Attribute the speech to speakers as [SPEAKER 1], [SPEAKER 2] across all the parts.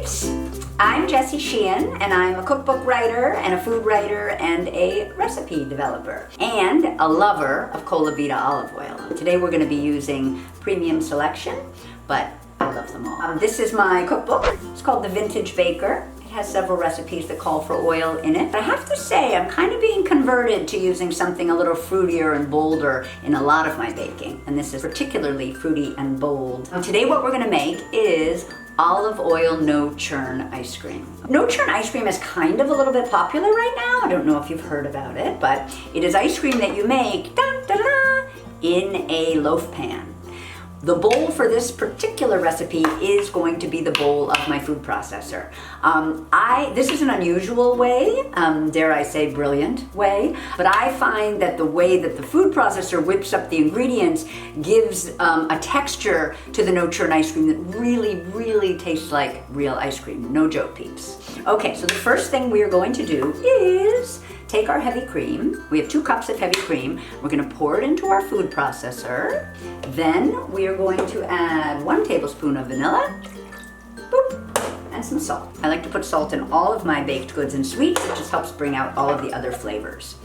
[SPEAKER 1] Peeps! I'm Jessie Sheehan, and I'm a cookbook writer and a food writer and a recipe developer and a lover of Colavita olive oil. Today we're going to be using premium selection, but I love them all. This is my cookbook. It's called The Vintage Baker. It has several recipes that call for oil in it. But I have to say, I'm kind of being converted to using something a little fruitier and bolder in a lot of my baking. And this is particularly fruity and bold. Today what we're going to make is olive oil no-churn ice cream. No-churn ice cream is kind of a little bit popular right now. I don't know if you've heard about it, but it is ice cream that you make in a loaf pan. The bowl for this particular recipe is going to be the bowl of my food processor. This is an unusual way, dare I say brilliant way, but I find that the way that the food processor whips up the ingredients gives a texture to the no-churn ice cream that really, really tastes like real ice cream. No joke, peeps. Okay, so the first thing we are going to do is take our heavy cream. We have 2 cups of heavy cream. We're going to pour it into our food processor. Then we are going to add 1 tablespoon of vanilla, boop, and some salt. I like to put salt in all of my baked goods and sweets. It just helps bring out all of the other flavors.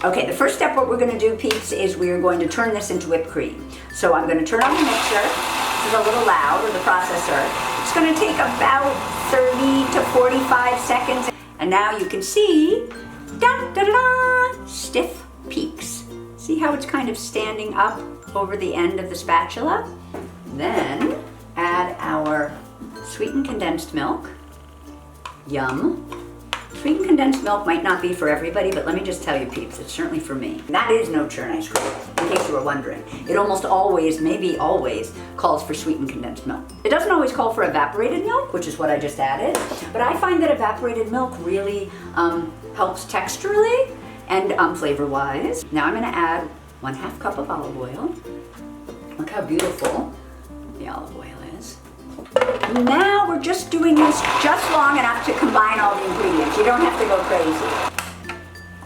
[SPEAKER 1] Okay, the first step what we're going to do, peeps, is we are going to turn this into whipped cream. So I'm going to turn on the mixer. This is a little loud, or the processor. It's going to take about 30 to 45 seconds. And now you can see stiff peaks. See how it's kind of standing up over the end of the spatula? Then add our sweetened condensed milk. Yum. Sweetened condensed milk might not be for everybody, but let me just tell you, peeps, it's certainly for me. That is no-churn ice cream, in case you were wondering. It almost always, maybe always, calls for sweetened condensed milk. It doesn't always call for evaporated milk, which is what I just added, but I find that evaporated milk really helps texturally and flavor-wise. Now I'm going to add 1/2 cup of olive oil. Look how beautiful the olive oil is. Now we're just doing this just long enough to combine all the ingredients. You don't have to go crazy.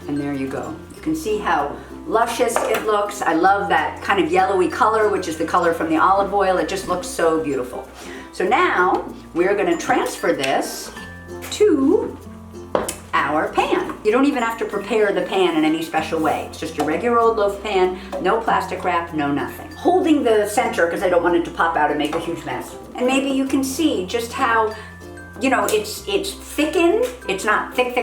[SPEAKER 1] And there you go. You can see how luscious it looks. I love that kind of yellowy color, which is the color from the olive oil. It just looks so beautiful. So now we're going to transfer this to our pan. You don't even have to prepare the pan in any special way. It's just a regular old loaf pan, no plastic wrap, no nothing. Holding the center because I don't want it to pop out and make a huge mess. And maybe you can see just how, you know, it's thickened. It's not thick,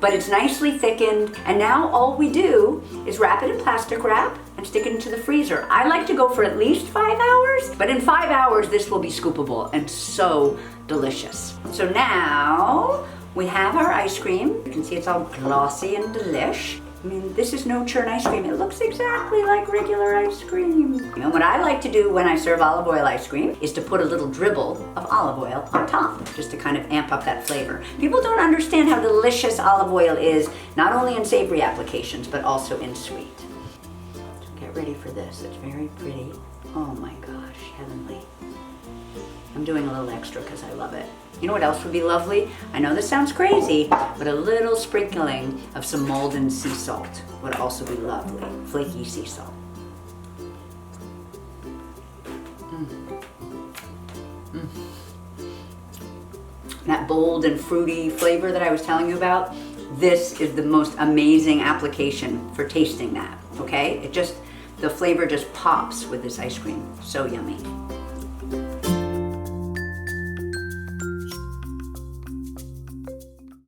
[SPEAKER 1] but it's nicely thickened. And now all we do is wrap it in plastic wrap and stick it into the freezer. I like to go for at least 5 hours, but in 5 hours this will be scoopable and so delicious. So now we have our ice cream. You can see it's all glossy and delish. I mean, this is no-churn ice cream. It looks exactly like regular ice cream. You know, what I like to do when I serve olive oil ice cream is to put a little dribble of olive oil on top, just to kind of amp up that flavor. People don't understand how delicious olive oil is, not only in savory applications, but also in sweet. So get ready for this. It's very pretty. Oh my gosh, heavenly. I'm doing a little extra because I love it. You know what else would be lovely? I know this sounds crazy, but a little sprinkling of some Malden sea salt would also be lovely. Flaky sea salt. That bold and fruity flavor that I was telling you about, this is the most amazing application for tasting that, okay? The flavor just pops with this ice cream. So yummy.